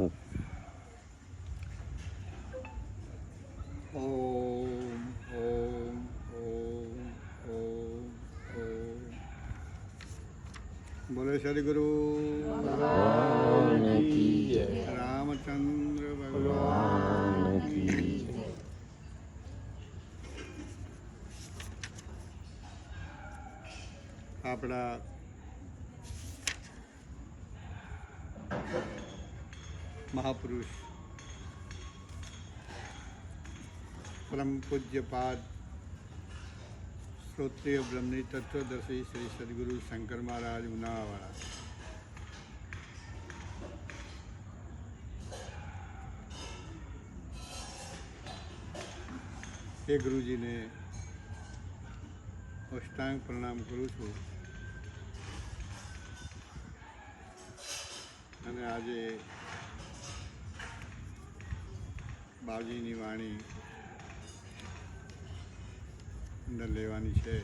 ઓમ ઓમ ઓમ ઓમ ઓમ. બોલે સદગુરુ રામચંદ્ર ભગવાન કી જય. આપણા મહાપુરુષ પરમ પૂજ્યપાદ શ્રોત્રિય બ્રહ્મની તત્વદર્શી શ્રી સદગુરુ શંકર મહારાજ ઉનાવાળા એ ગુરુજીને અષ્ટાંગ પ્રણામ કરું છું. અને આજે બાવજીની વાણી અંદર લેવાની છે,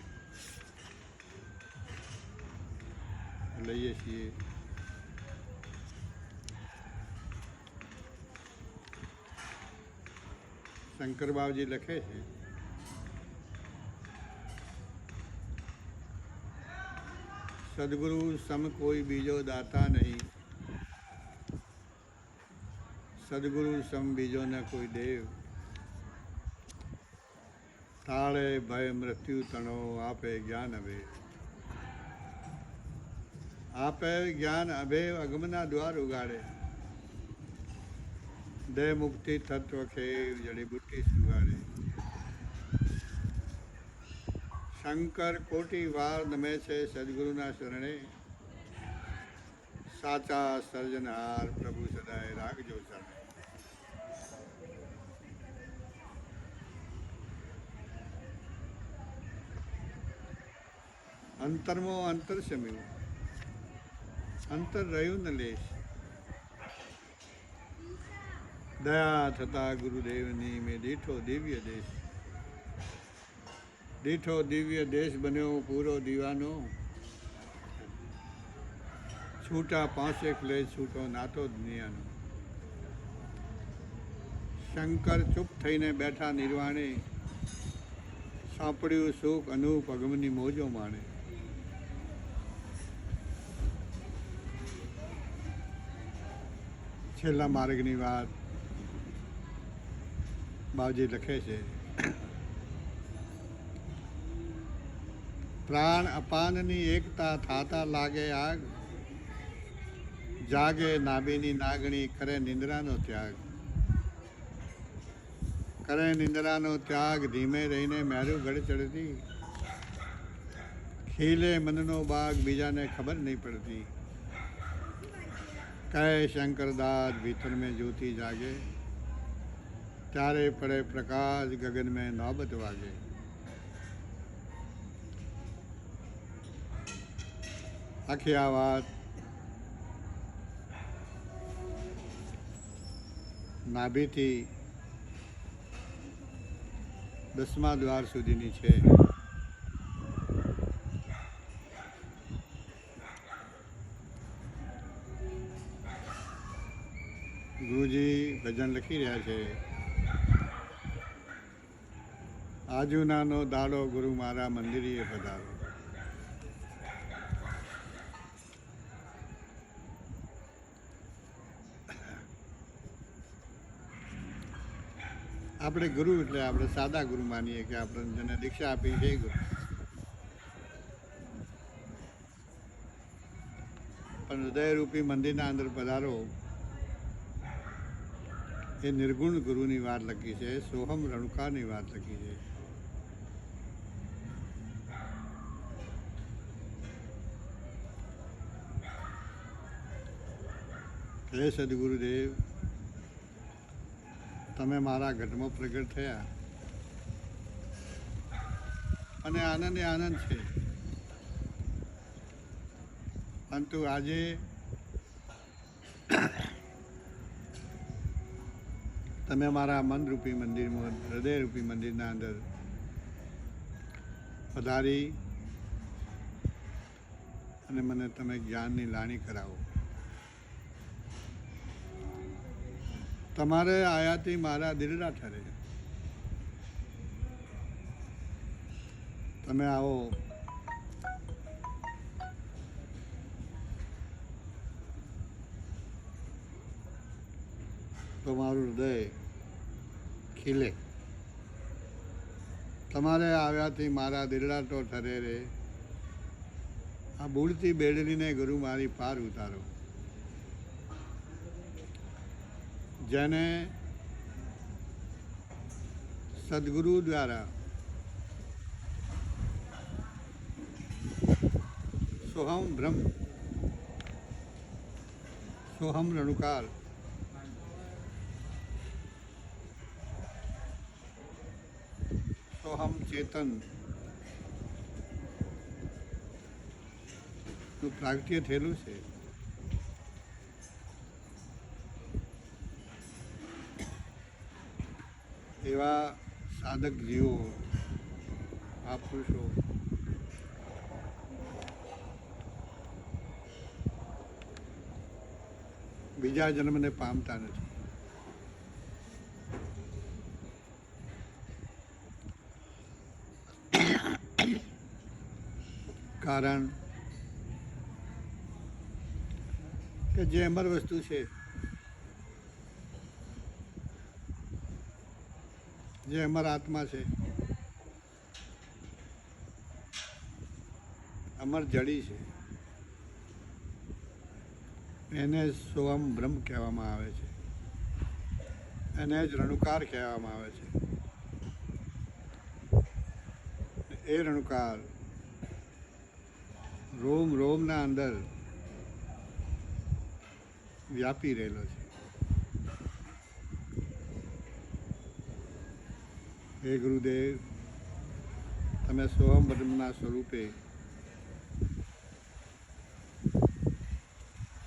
લઈએ છીએ. શંકર બાવજી લખે છે, સદગુરુ સમ કોઈ બીજો દાતા નહીં, સદગુરુ સમ બીજો ન કોઈ દેવ, તાળે ભય મૃત્યુ તણો આપે જ્ઞાન અભે, આપે જ્ઞાન અભેવ અગમના દ્વાર ઉગાડે, દે મુક્તિ તત્વ ખેવ જડીબુટ્ટી સુગાડે. શંકર કોટી વાર નમે છે સદગુરુના શરણે, સાચા સર્જનહાર પ્રભુ સદાય રાખજો શરણે. અંતરમાં અંતર શમ્યું, અંતર રહ્યું ન લેશ, દયા થતા ગુરુદેવની મેં દીઠો દિવ્ય દેશ, દીઠો દિવ્ય દેશ બન્યો પૂરો દીવાનો, છૂટા પાંચેક લે છૂટો નાતો દુનિયાનો. શંકર ચૂપ થઈને બેઠા નિર્વાણે, સાંપડ્યું સુખ અનૂપ અગમની મોજો માણે. છેલ્લા માર્ગની વાત બાવજી લખે છે, પ્રાણ અપાનની એકતા થાતા લાગે આગ, જાગે નાભીની નાગણી કરે નિંદ્રાનો ત્યાગ, કરે નિંદ્રાનો ત્યાગ ધીમે રહીને મેરું ગઢ ચડતી, ખીલે મનનો બાગ બીજાને ખબર નહીં પડતી, કહે શંકરદાસ ભીતર મેં જ્યોતિ જાગે, ત્યારે પડે પ્રકાશ ગગન મેં નौबत વાગે. આખી આ વાત નાભીથી 10મા દ્વાર સુધીની છે. ગુરુજી ભજન લખી રહ્યા છે, આજુનાનો દાડો ગુરુ મારા મંદિરીએ પધારો. આપણે ગુરુ એટલે આપણે સાદા ગુરુ માનીએ કે આપણે જેને દીક્ષા આપી છે ગુરુ, પણ હૃદયરૂપી મંદિરના અંદર પધારો એ નિર્ગુણ ગુરુની વાત લખી છે, સોહમ રણુકાની વાત લખી છે. હે સદગુરુદેવ, તમે મારા ઘટમાં પ્રગટ થયા અને આનંદ આનંદ છે, પરંતુ આજે તમે મારા મનરૂપી મંદિરમાં, હૃદયરૂપી મંદિરના અંદર પધારી અને મને તમે જ્ઞાનની લાણી કરાવો. તમારે આયાથી મારા દિલડા ઠરે. તમે આવો તો મારું હૃદય ખીલે. તમારે આવ્યાથી મારા દિલડા તો ઠરે રે. આ બુડતી બેડલીને ગુરુ મારી પાર ઉતારો. જેને સદગુરુ દ્વારા સોહમ બ્રહ્મ સોહમ રણુકાર સોહમ ચેતન નું પ્રાગટ્ય થયેલું છે. એવા સાધક જીવો, મહાપુરુષો બીજા જન્મને પામતા નથી. કારણ કે જે અમર વસ્તુ છે, જે અમર આત્મા છે, અમર જડી છે, એને સોહમ બ્રહ્મ કહેવામાં આવે છે. એને જ રણુકાર કહેવામાં આવે છે. એ રણુકાર રોમ રોમના અંદર વ્યાપી રહેલો છે. હે ગુરુદેવ, તમે સોહમ બ્રહ્મના સ્વરૂપે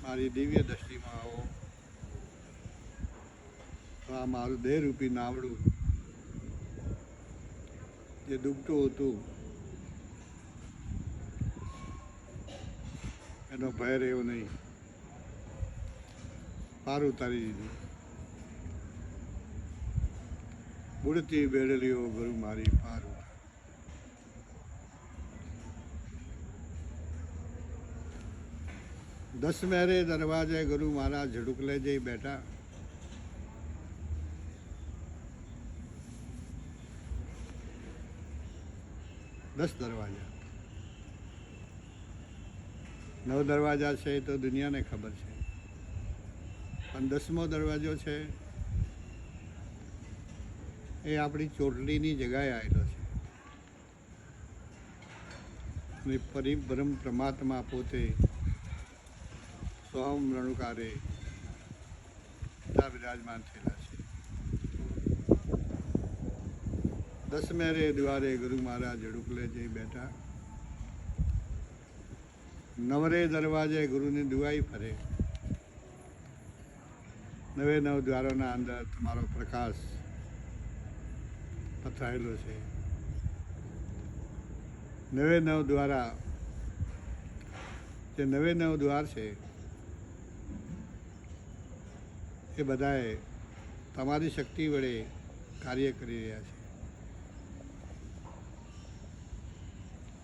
મારી દિવ્ય દ્રષ્ટિમાં આવો તો આ મારું દેહરૂપી નાવડું જે ડૂબતું હતું એનો ભય રહ્યો નહીં. પાર ઉતારી દીધું. બુડતી બેડલીઓ ગુરુ મારી પાર ઉતારી. દસ મેરે દરવાજે ગુરુ મારા ઝડુકલે જઈ બેઠા. દસ દરવાજા, 9 દરવાજા છે તો દુનિયાને ખબર છે, પણ 10મો દરવાજો છે એ આપણી ચોટલીની જગ્યાએ આવેલો છે. અને પરિબ્રહ્મ પરમાત્મા પોતે સોહમ રણુકારે ત્યાં વિરાજમાન થયેલા છે. 10 મેરે દ્વારે ગુરુ મહારાજ ઝડુકલે જઈ બેઠા. 9 દરવાજે ગુરુની દુઆઈ ફરે. 9 દ્વારોના અંદર તમારો પ્રકાશ પથરાયેલો છે. 9 દ્વારા જે 9 દ્વાર છે એ બધાએ તમારી શક્તિ વડે કાર્ય કરી રહ્યા છે.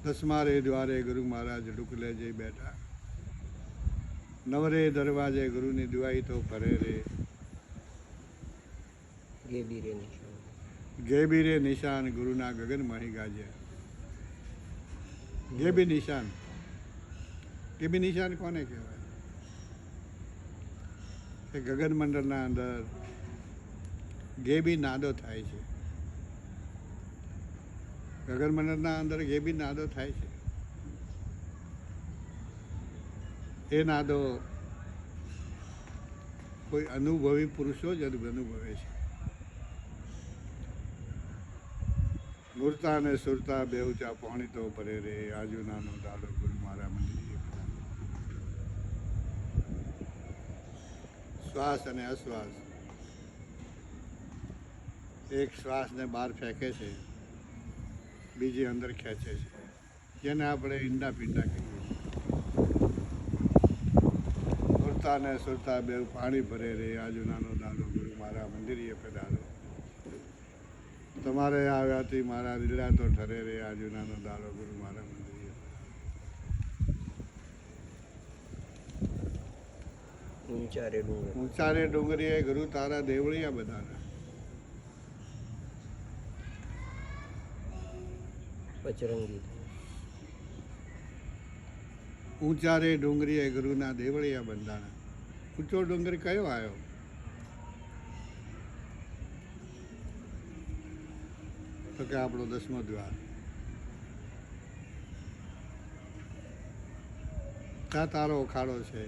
10મા દ્વારે ગુરુ મહારાજ ઝડુકલે જઈ બેઠા. 9 દરવાજે ગુરુની દુઆઈ તો ભરે રે. ગેબી રે નિશાન ગુરુના ગગન મહી ગાજ્યા. ગેબી નિશાન, ગેબી નિશાન કોને કહેવાય? કે ગગન મંડળના અંદર ગેબી નાદો થાય છે. ગગન મંડળના અંદર ગેબી નાદો થાય છે. એ નાદો કોઈ અનુભવી પુરુષો જ અનુભવે છે. મૂર્તા ને સુરતા બેઉચા પાણી તો ભરે રે. આજુ નાનો દાડો ગુરુ મારા મંદિર. શ્વાસ અને અશ્વાસ, એક શ્વાસને બહાર ફેંકે છે, બીજી અંદર ખેંચે છે, જેને આપણે ઈંડા પીંડા કહીએ. મૂર્તા ને સુરતા બેઉ પાણી ભરે રે. આજુ નાનો દાડો ગુરુ મારા મારા મંદિરે પધારો. તમારે આવ્યાથી મારા લીલા તો ઠરે રે આ જૂનાનો દાડો ગુરુ મારા મંદિરે. ઊંચા રે ડુંગરીએ ગુરુ તારા દેવળિયા બધાના. ઊંચા રે ડુંગરીએ ગુરુના દેવળિયા બંધાણા. ઊંચો ડુંગર કયો આવ્યો? તો કે આપણો 10મો દ્વાર. ત્યાં તારો અખાડો છે,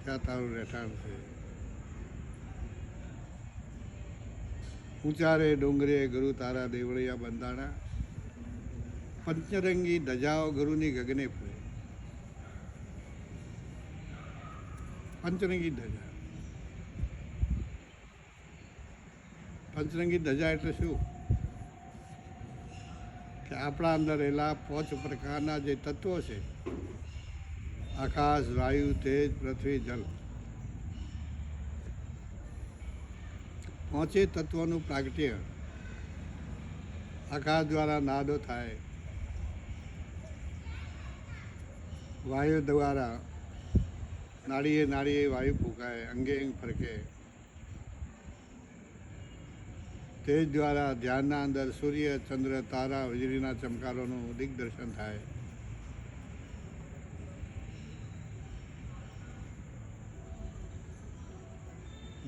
ત્યાં તારું રહેઠાણ છે. ઊંચા રે ડુંગરીએ ગુરુ તારા દેવળિયા બંધાણા. પંચરંગી ધજાઓ ગુરુની ગગને ફરે. પંચરંગી ધજા. પંચરંગી ધજા એટલે શું? કે આપણા અંદર રહેલા 5 પ્રકારના જે તત્વો છે, આકાશ, વાયુ, તેજ, પૃથ્વી, જલ, 5 તત્વોનું પ્રાગટ્ય આકાશ દ્વારા નાદો થાય, વાયુ દ્વારા નાડીએ નાડીએ વાયુ ફૂંકાય, અંગે અંગ ફરકે. તેજ દ્વારા ધ્યાનના અંદર સૂર્ય, ચંદ્ર, તારા, વીજળીના ચમકારોનું દિગ્દર્શન થાય.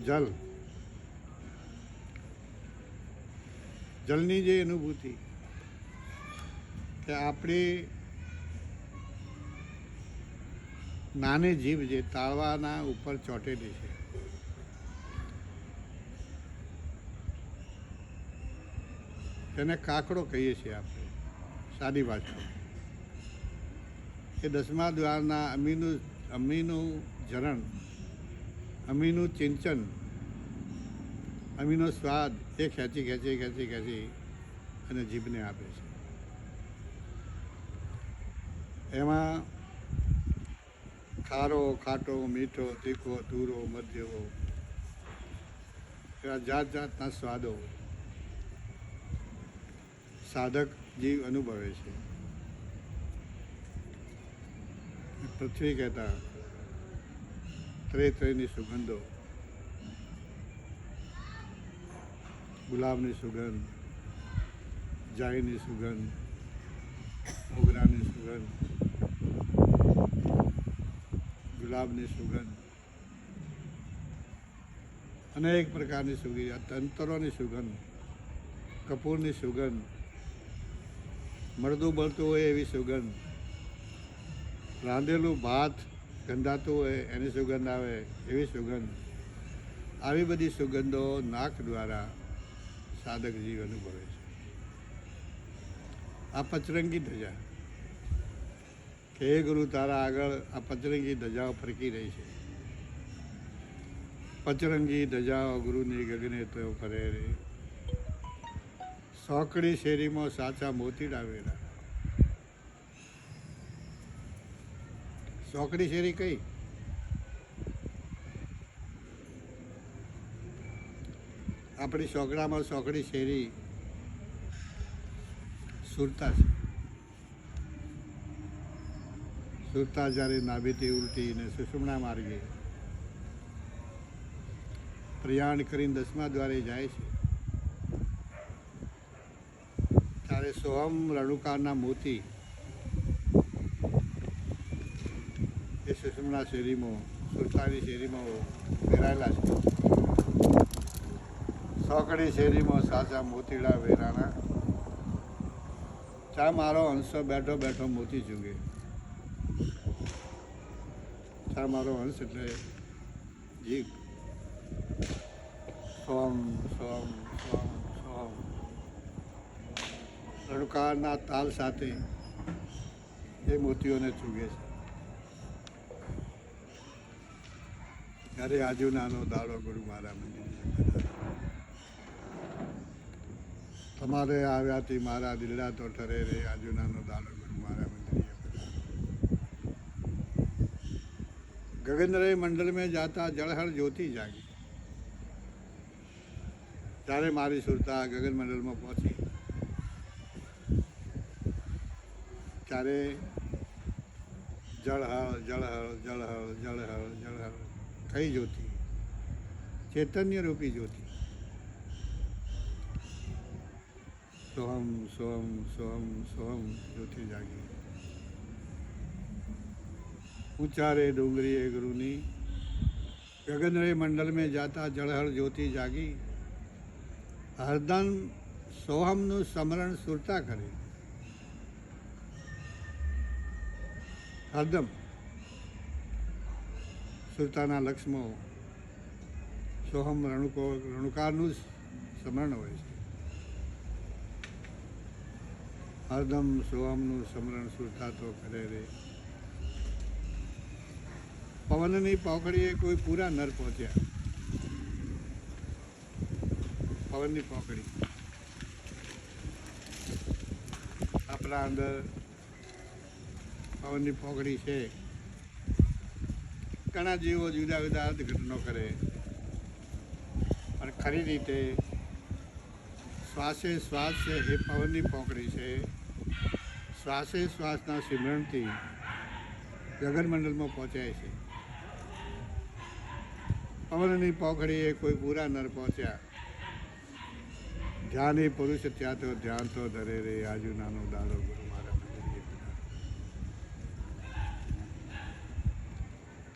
જલ, જલની જે અનુભૂતિ કે આપણી નાની જીભ જે તાળવાના ઉપર ચોંટેલી છે, તેને કાકડો કહીએ છીએ આપણે સાદી ભાષામાં. એ 10મા દ્વારના અમીનું ઝરણ, અમીનું ચિંતન, અમીનો સ્વાદ એ ખેંચી ખેંચી ખેંચી ખેંચી અને જીભને આપે છે. એમાં ખારો, ખાટો, મીઠો, તીખો, તુરો, મધ્યવો એવા જાત જાતના સ્વાદો સાધક જીવ અનુભવે છે. પૃથ્વી કહેતા ત્રેની સુગંધો, ગુલાબની સુગંધ, જાયની સુગંધ, મોગરાની સુગંધ, ગુલાબની સુગંધ, અનેક પ્રકારની સુગંધ, તંતરોની સુગંધ, કપૂરની સુગંધ, મળતું બળતું હોય એવી સુગંધ, રાંધેલું ભાત ગંધાતું હોય એની સુગંધ આવે એવી સુગંધ. આવી બધી સુગંધો નાક દ્વારા સાધક જીવ અનુભવે છે. આ પચરંગી ધજા કે હે ગુરુ તારા આગળ આ પચરંગી ધજાઓ ફરકી રહી છે. પચરંગી ધજાઓ ગુરુની ગગને તો ફરે રે. સોકડી શેરીમાં સાચા મોતીડા વેરા. સોકડી શેરી કઈ? આપણી સોકડામાં સોકડી શેરી સુરતા છે. સુરતા જ્યારે નાભીથી ઉલટીને સુષુમ્ના માર્ગે પ્રયાણ કરીને 10મા દ્વારે જાય છે, ત્યારે સોહમ રણુકારના મોતી એ સુષુમ્ના શેરીમાં, સુરતાની શેરીમાં વેરાયેલા છે. સોકડી શેરીમાં સાચા મોતીડા વેરાણા. ચા મારો હંસો બેઠો બેઠો મોતી ચૂગે. ચા મારો હંસ એટલે જીભ. સોમ સોમ સોમ સોમ રણુકાના તાલ સાથે એ મોતીઓને ચૂગે છે. ત્યારે આજુ નાનો દાડો ગુરુ મારા મંદિરે તમારે આવ્યાથી મારા દિલડા તો ઠરે રે. આજુ નાનો દાડો ગુરુ મારા મંદિરે गगन रे मंडल में जाता जड़हर ज्योति जागी. ત્યારે મારી સુરતા ગગનમંડળમાં પહોંચી ત્યારે જળહળ જળહળ જળહળ જળહળ જળહળ કઈ જ્યોતિ, ચૈતન્ય રૂપી જ્યોતિ, સોહમ સોહમ સોહમ સોહમ જ્યોતિ જાગી. ऊंचा रे डूंगरी ए गुरुनी, गगन रे मंडल में जाता जड़हर ज्योति जागी. हरदम सोहमનું સ્મરણ સુરતા કરે. હરદમ સુરતાના લક્ષ્મો સોહમ રણુકારનું સ્મરણ હોય છે. હરદમ સોહમનું સ્મરણ સુરતા તો કરે રે. પવનની પોકળીએ કોઈ પૂરા નર પહોંચ્યા. પવનની પોકળી આપણા અંદર પવનની પોકળી છે. ઘણા જીવો જુદા જુદા અર્થઘટનો કરે, પણ ખરી રીતે શ્વાસે શ્વાસ છે એ પવનની પોકળી છે. શ્વાસે શ્વાસના સિમરણથી ગગનમંડળમાં પહોંચાય છે. પવનની પોખડીએ કોઈ પૂરા નર પહોંચ્યા. ધ્યાની પુરુષ ત્યાં તો ધ્યાન તો ધરે રે. આજુ નાનો દાડો ગુરુ મારા મંદિરે.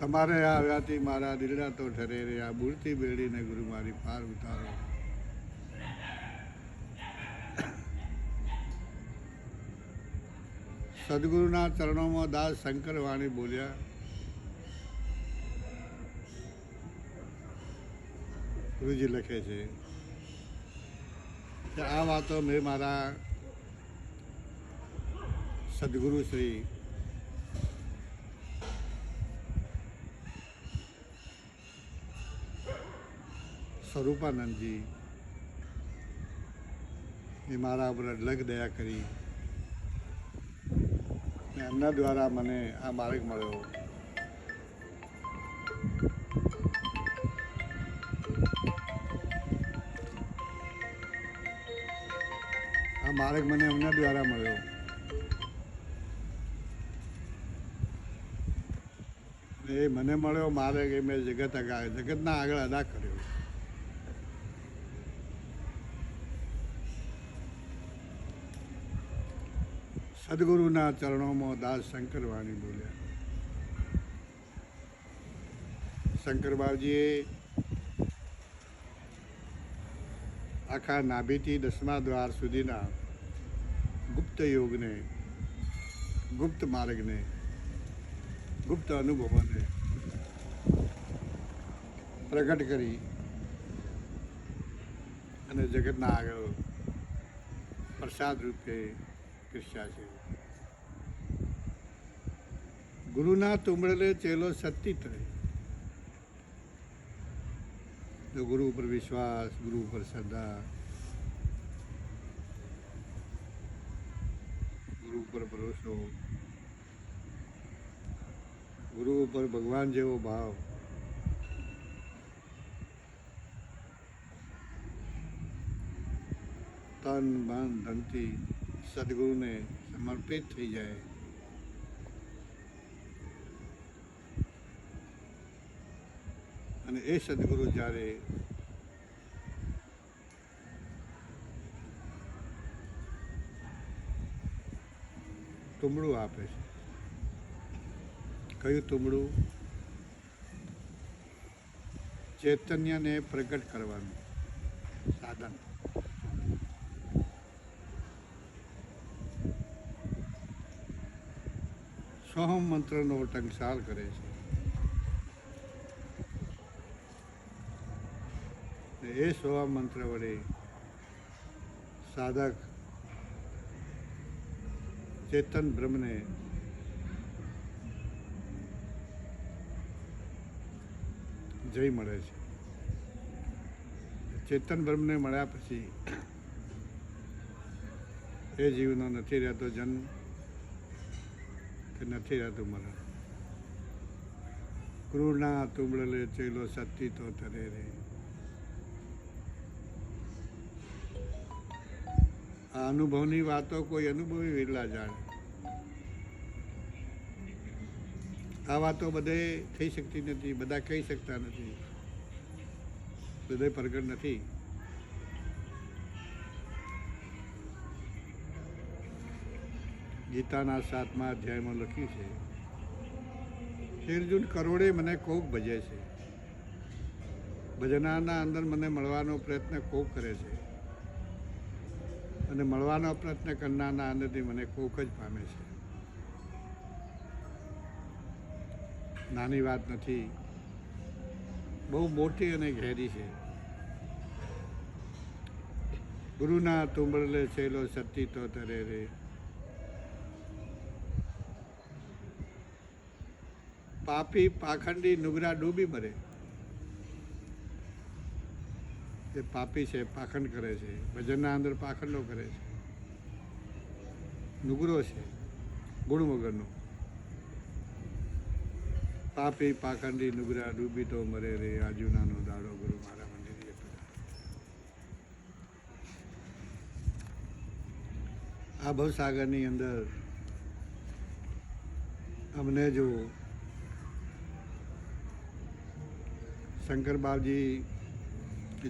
તમારે આવ્યાથી મારા દિલડા તો ઠરે રે. આ બુરતી બેડીને ગુરુ મારી પાર ઉતારો. સદગુરુના ચરણોમાં દાસ શંકર વાણી બોલ્યા. ગુરુજી લખે છે કે આ વાતો મેં મારા સદગુરુ શ્રી સ્વરૂપાનંદજી એ મારા ઉપર અઢળક દયા કરી. એમના દ્વારા મને આ માર્ગ મળ્યો. આ માર્ગ મને એમના દ્વારા મળ્યો. એ મને મળ્યો માર્ગ એ મેં જગતના આગળ અદા કર્યો. સદગુરુના ચરણોમાં દાસ શંકર વાણી બોલ્યા. શંકર બાવજીએ આખા નાભીથી 10મા દ્વાર સુધીના ગુપ્ત યોગને, ગુપ્ત માર્ગને, ગુપ્ત અનુભવોને પ્રગટ કરી અને જગતના આગળ પ્રસાદ રૂપે પીરસ્યા છે. ગુરુના તુંબળે ચેલો સત્તી તરે. જો ગુરુ ઉપર વિશ્વાસ, ગુરુ ઉપર શ્રદ્ધા, ગુરુ ઉપર ભરોસો, ગુરુ ઉપર ભગવાન જેવો ભાવ, તન મન ધનથી સદગુરુને સમર્પિત થઈ જાય અને એ સદગુરુ જ્યારે તુંબડું આપે છે. કયું તુંબડું? ચૈતન્યને પ્રગટ કરવાનું સાધન. સોહમ મંત્રનો ટંકસાળ કરે છે. એ સોહમ મંત્ર વડે સાધક ચેતન બ્રહ્મને જય મળે છે. ચેતન બ્રહ્મને મળ્યા પછી એ જીવનો નથી રહેતો જન્મ કે નથી રહેતું મરણ. ક્રૂરના તુંબળલે ચેલો સત્તી તો તરે રે. આ અનુભવની વાતો કોઈ અનુભવી વિરલા જાણે. આ વાતો બધે થઈ શકતી નથી, બધા કહી શકતા નથી, બધે પ્રગટ નથી. ગીતાના 7મા અધ્યાયમાં લખ્યું છે, હે અર્જુન, કરોડે મને કોક ભજે છે, ભજનાના અંદર મને મળવાનો પ્રયત્ન કોક કરે છે, અને મળવાનો પ્રયત્ન કરનારના અંદરથી મને કોક જ પામે છે. નાની વાત નથી, બહુ મોટી અને ઘેરી છે. ગુરુના તુંબળલે છેલો સતી તો તરે રે, પાપી પાખંડી નુગરા ડૂબી મરે. જે પાપી છે, પાખંડ કરે છે, ભજનના અંદર પાખંડો કરે છે, નુગરો છે ગુણ વગરનો. પાપી પાખંડી નુગરા ડૂબી તો મરે રે, આજુનાનો દાડો ગુરુ મારા મંદિરે. આ ભવસાગરની અંદર અમને જો શંકર બાપજી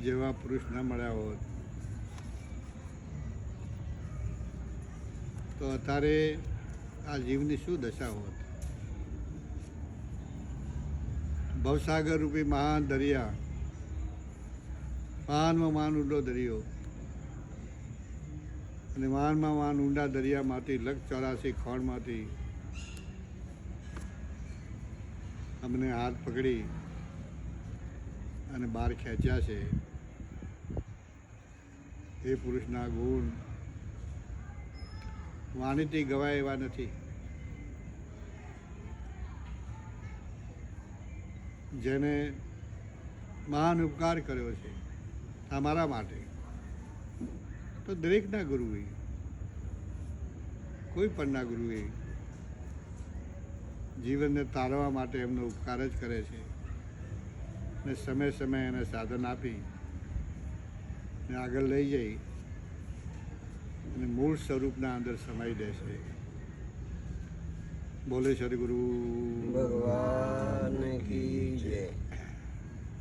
જેવા પુરુષ ન મળ્યા હોત તો અત્યારે આ જીવની શું દશા હોત. ભવસાગર રૂપી મહાન દરિયા, મહાનમાં મહાન ઊંડો દરિયો, અને મહાનમાં મહાન ઊંડા દરિયામાંથી 184 ખોણમાંથી અમને હાથ પકડી અને બહાર ખેંચ્યા છે. એ પુરુષના ગુણ વાણીથી ગવાય એવા નથી. જેને મહાન ઉપકાર કર્યો છે અમારા માટે, તો દરેકના ગુરુએ, કોઈ પણના ગુરુએ જીવનને તારવા માટે એમનો ઉપકાર જ કરે છે, ને સમય સમય એને સાધન આપી ને આગળ લઈ જઈ અને મૂળ સ્વરૂપના અંદર સમાઈ દે છે. બોલે સદગુરુ ભગવાન કી જય.